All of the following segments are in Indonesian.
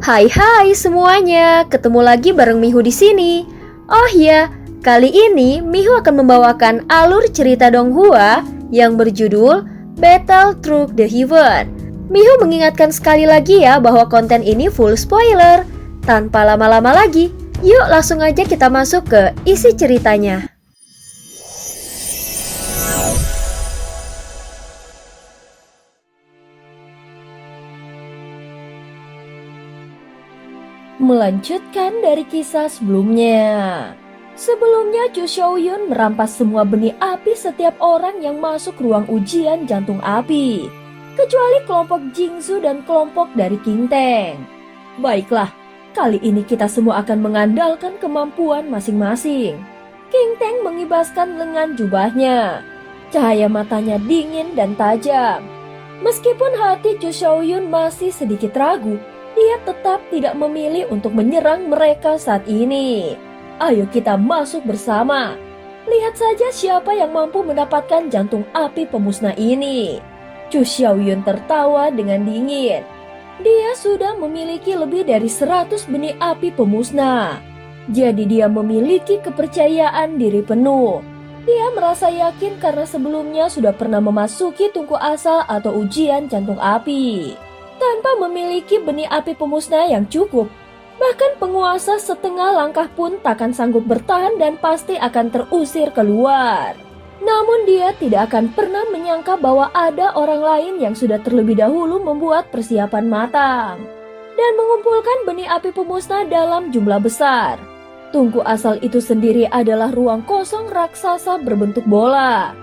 Hai semuanya, ketemu lagi bareng Mihu di sini. Oh ya, kali ini Mihu akan membawakan alur cerita Donghua yang berjudul Battle Through the Heaven. Mihu mengingatkan sekali lagi ya bahwa konten ini full spoiler. Tanpa lama-lama lagi, yuk langsung aja kita masuk ke isi ceritanya. Melanjutkan dari kisah sebelumnya. Sebelumnya Chu Xiaoyun merampas semua benih api setiap orang yang masuk ruang ujian jantung api, kecuali kelompok Jingzhu dan kelompok dari King Teng. Baiklah, kali ini kita semua akan mengandalkan kemampuan masing-masing. King Teng mengibaskan lengan jubahnya. Cahaya matanya dingin dan tajam. Meskipun hati Chu Xiaoyun masih sedikit ragu, dia tetap tidak memilih untuk menyerang mereka saat ini. Ayo kita masuk bersama. Lihat saja siapa yang mampu mendapatkan jantung api pemusnah ini. Chu Xiaoyun tertawa dengan dingin. Dia sudah memiliki lebih dari 100 benih api pemusnah. Jadi dia memiliki kepercayaan diri penuh. Dia merasa yakin karena sebelumnya sudah pernah memasuki tungku asal atau ujian jantung api. Tanpa memiliki benih api pemusnah yang cukup, bahkan penguasa setengah langkah pun takkan sanggup bertahan dan pasti akan terusir keluar. Namun dia tidak akan pernah menyangka bahwa ada orang lain yang sudah terlebih dahulu membuat persiapan matang dan mengumpulkan benih api pemusnah dalam jumlah besar. Tungku asal itu sendiri adalah ruang kosong raksasa berbentuk bola.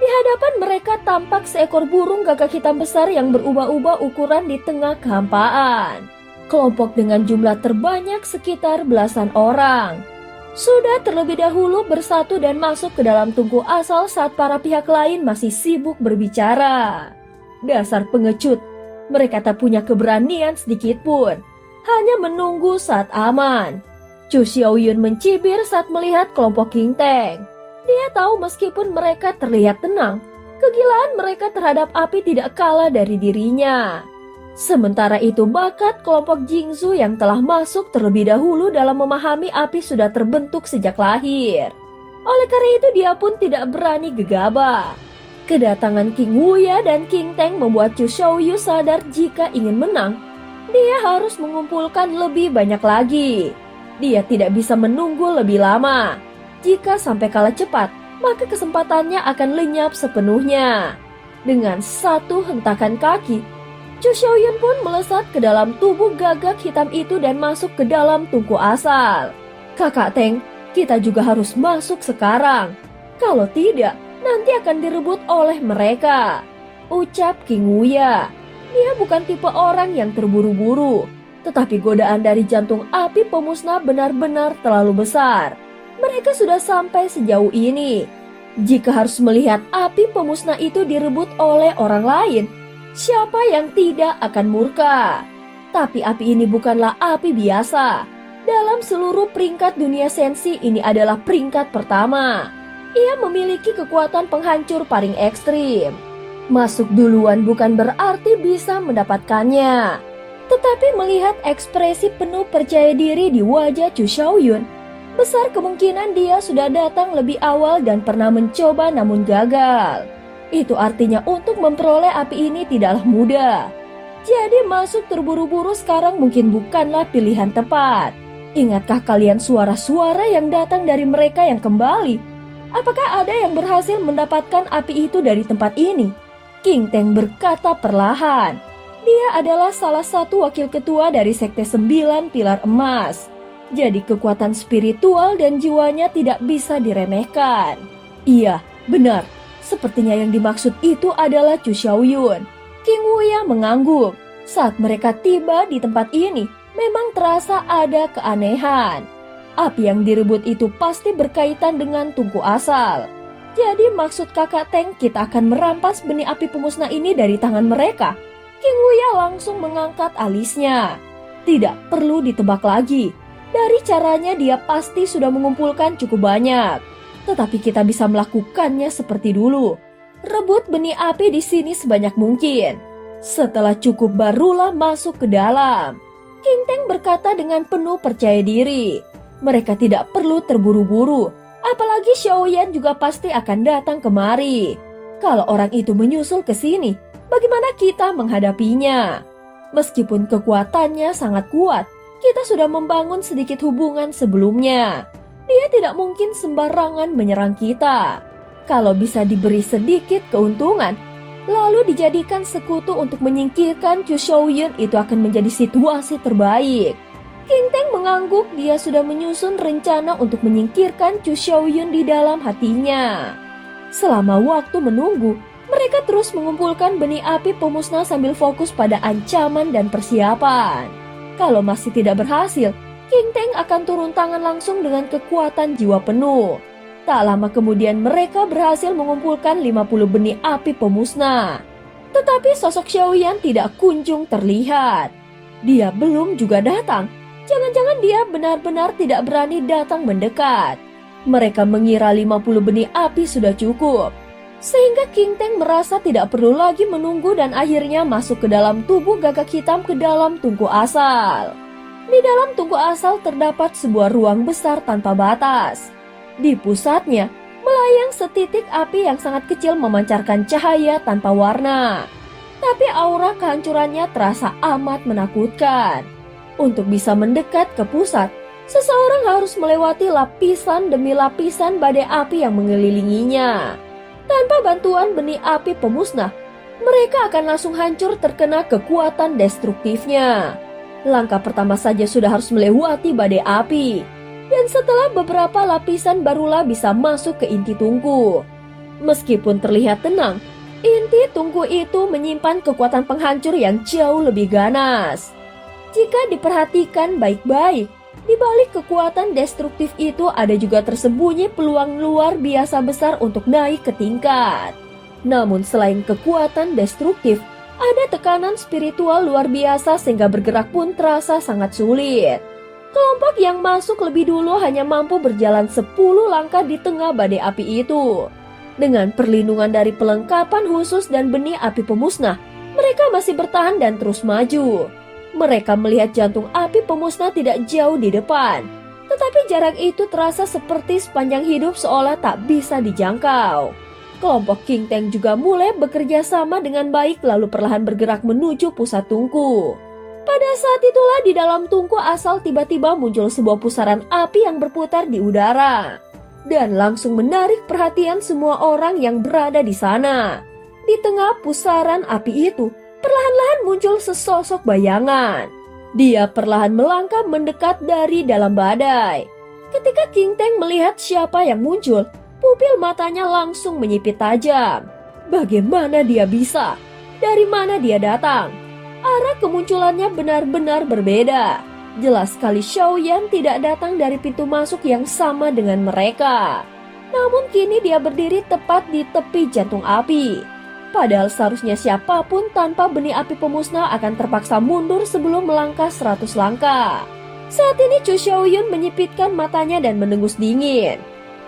Di hadapan mereka tampak seekor burung gagak hitam besar yang berubah-ubah ukuran di tengah kehampaan. Kelompok dengan jumlah terbanyak sekitar belasan orang sudah terlebih dahulu bersatu dan masuk ke dalam tungku asal saat para pihak lain masih sibuk berbicara. Dasar pengecut, mereka tak punya keberanian sedikit pun, hanya menunggu saat aman. Chu Xiaoyun mencibir saat melihat kelompok King Teng. Dia tahu meskipun mereka terlihat tenang, kegilaan mereka terhadap api tidak kalah dari dirinya. Sementara itu bakat kelompok Jingzhu yang telah masuk terlebih dahulu dalam memahami api sudah terbentuk sejak lahir. Oleh karena itu dia pun tidak berani gegabah. Kedatangan King Wuya dan King Teng membuat Chu Xiaoyu sadar jika ingin menang, dia harus mengumpulkan lebih banyak lagi. Dia tidak bisa menunggu lebih lama. Jika sampai kalah cepat, maka kesempatannya akan lenyap sepenuhnya. Dengan satu hentakan kaki, Chu Xiaoyun pun melesat ke dalam tubuh gagak hitam itu dan masuk ke dalam tungku asal. Kakak Teng, kita juga harus masuk sekarang. Kalau tidak, nanti akan direbut oleh mereka, ucap King Wuya. Dia bukan tipe orang yang terburu-buru, tetapi godaan dari jantung api pemusnah benar-benar terlalu besar. Mereka sudah sampai sejauh ini. Jika harus melihat api pemusnah itu direbut oleh orang lain, siapa yang tidak akan murka? Tapi api ini bukanlah api biasa. Dalam seluruh peringkat dunia sensi, ini adalah peringkat pertama. Ia memiliki kekuatan penghancur paling ekstrim. Masuk duluan bukan berarti bisa mendapatkannya. Tetapi melihat ekspresi penuh percaya diri di wajah Chu Xiaoyun, besar kemungkinan dia sudah datang lebih awal dan pernah mencoba namun gagal. Itu artinya untuk memperoleh api ini tidaklah mudah. Jadi masuk terburu-buru sekarang mungkin bukanlah pilihan tepat. Ingatkah kalian suara-suara yang datang dari mereka yang kembali? Apakah ada yang berhasil mendapatkan api itu dari tempat ini? King Teng berkata perlahan. Dia adalah salah satu wakil ketua dari Sekte 9 Pilar Emas. Jadi kekuatan spiritual dan jiwanya tidak bisa diremehkan. Iya, benar. Sepertinya yang dimaksud itu adalah Chu Xiaoyun. King Wuya mengangguk. Saat mereka tiba di tempat ini, memang terasa ada keanehan. Api yang direbut itu pasti berkaitan dengan tungku asal. Jadi maksud kakak Teng kita akan merampas benih api pemusnah ini dari tangan mereka. King Wuya langsung mengangkat alisnya. Tidak perlu ditebak lagi. Dari caranya dia pasti sudah mengumpulkan cukup banyak. Tetapi kita bisa melakukannya seperti dulu. Rebut benih api di sini sebanyak mungkin. Setelah cukup barulah masuk ke dalam. King Teng berkata dengan penuh percaya diri. Mereka tidak perlu terburu-buru, apalagi Xiaoyan juga pasti akan datang kemari. Kalau orang itu menyusul ke sini, bagaimana kita menghadapinya? Meskipun kekuatannya sangat kuat, kita sudah membangun sedikit hubungan sebelumnya. Dia tidak mungkin sembarangan menyerang kita. Kalau bisa diberi sedikit keuntungan, lalu dijadikan sekutu untuk menyingkirkan Chu Xiaoyun, itu akan menjadi situasi terbaik. King Teng mengangguk, dia sudah menyusun rencana untuk menyingkirkan Chu Xiaoyun di dalam hatinya. Selama waktu menunggu, mereka terus mengumpulkan benih api pemusnah sambil fokus pada ancaman dan persiapan. Kalau masih tidak berhasil, King Teng akan turun tangan langsung dengan kekuatan jiwa penuh. Tak lama kemudian mereka berhasil mengumpulkan 50 benih api pemusnah. Tetapi sosok Xiaoyan tidak kunjung terlihat. Dia belum juga datang. Jangan-jangan dia benar-benar tidak berani datang mendekat. Mereka mengira 50 benih api sudah cukup. Sehingga King Teng merasa tidak perlu lagi menunggu dan akhirnya masuk ke dalam tubuh gagak hitam ke dalam tungku asal. Di dalam tungku asal terdapat sebuah ruang besar tanpa batas. Di pusatnya, melayang setitik api yang sangat kecil memancarkan cahaya tanpa warna. Tapi aura kehancurannya terasa amat menakutkan. Untuk bisa mendekat ke pusat, seseorang harus melewati lapisan demi lapisan badai api yang mengelilinginya. Tanpa bantuan benih api pemusnah, mereka akan langsung hancur terkena kekuatan destruktifnya. Langkah pertama saja sudah harus melewati badai api. Dan setelah beberapa lapisan barulah bisa masuk ke inti tungku. Meskipun terlihat tenang, inti tungku itu menyimpan kekuatan penghancur yang jauh lebih ganas. Jika diperhatikan baik-baik, di balik kekuatan destruktif itu ada juga tersembunyi peluang luar biasa besar untuk naik ke tingkat. Namun selain kekuatan destruktif, ada tekanan spiritual luar biasa sehingga bergerak pun terasa sangat sulit. Kelompok yang masuk lebih dulu hanya mampu berjalan 10 langkah di tengah badai api itu. Dengan perlindungan dari pelengkapan khusus dan benih api pemusnah, mereka masih bertahan dan terus maju. Mereka melihat jantung api pemusnah tidak jauh di depan, tetapi jarak itu terasa seperti sepanjang hidup seolah tak bisa dijangkau. Kelompok King Teng juga mulai bekerja sama dengan baik lalu perlahan bergerak menuju pusat tungku. Pada saat itulah di dalam tungku asal tiba-tiba muncul sebuah pusaran api yang berputar di udara dan langsung menarik perhatian semua orang yang berada di sana. Di tengah pusaran api itu, perlahan-lahan muncul sesosok bayangan. Dia perlahan melangkah mendekat dari dalam badai. Ketika King Teng melihat siapa yang muncul, pupil matanya langsung menyipit tajam. Bagaimana dia bisa? Dari mana dia datang? Arah kemunculannya benar-benar berbeda. Jelas sekali Xiaoyan tidak datang dari pintu masuk yang sama dengan mereka. Namun kini dia berdiri tepat di tepi jantung api. Padahal seharusnya siapapun tanpa benih api pemusnah akan terpaksa mundur sebelum melangkah 100 langkah. Saat ini Chu Xiaoyun menyipitkan matanya dan mendengus dingin.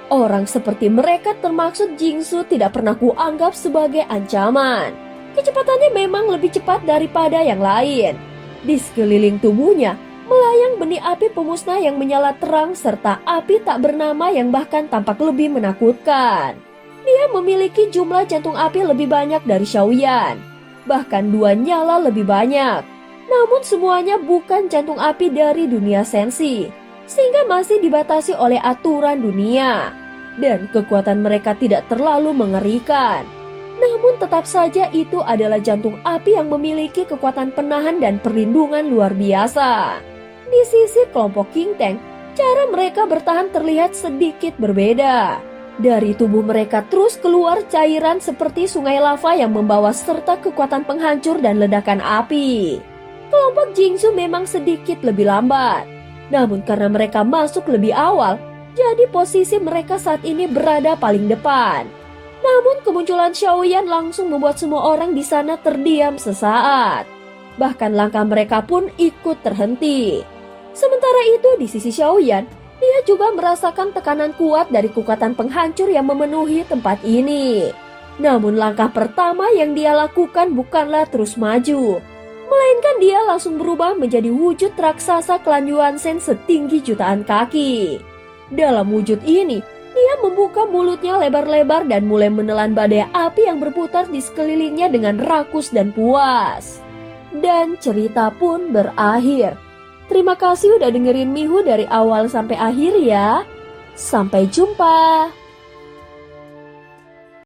Orang seperti mereka termaksud Jingsu tidak pernah kuanggap sebagai ancaman. Kecepatannya memang lebih cepat daripada yang lain. Di sekeliling tubuhnya, melayang benih api pemusnah yang menyala terang serta api tak bernama yang bahkan tampak lebih menakutkan. Dia memiliki jumlah jantung api lebih banyak dari Xiaoyan. Bahkan 2 nyala lebih banyak. Namun semuanya bukan jantung api dari dunia sensi, sehingga masih dibatasi oleh aturan dunia. Dan kekuatan mereka tidak terlalu mengerikan. Namun tetap saja itu adalah jantung api yang memiliki kekuatan penahan dan perlindungan luar biasa. Di sisi kelompok King Teng, cara mereka bertahan terlihat sedikit berbeda. Dari tubuh mereka terus keluar cairan seperti sungai lava yang membawa serta kekuatan penghancur dan ledakan api. Kelompok Jingsu memang sedikit lebih lambat. Namun karena mereka masuk lebih awal, jadi posisi mereka saat ini berada paling depan. Namun kemunculan Xiaoyan langsung membuat semua orang di sana terdiam sesaat. Bahkan langkah mereka pun ikut terhenti. Sementara itu di sisi Xiaoyan, dia juga merasakan tekanan kuat dari kekuatan penghancur yang memenuhi tempat ini. Namun langkah pertama yang dia lakukan bukanlah terus maju, melainkan dia langsung berubah menjadi wujud raksasa klan Yuansen setinggi jutaan kaki. Dalam wujud ini, dia membuka mulutnya lebar-lebar dan mulai menelan badai api yang berputar di sekelilingnya dengan rakus dan puas. Dan cerita pun berakhir. Terima kasih udah dengerin Mihu dari awal sampai akhir ya. Sampai jumpa.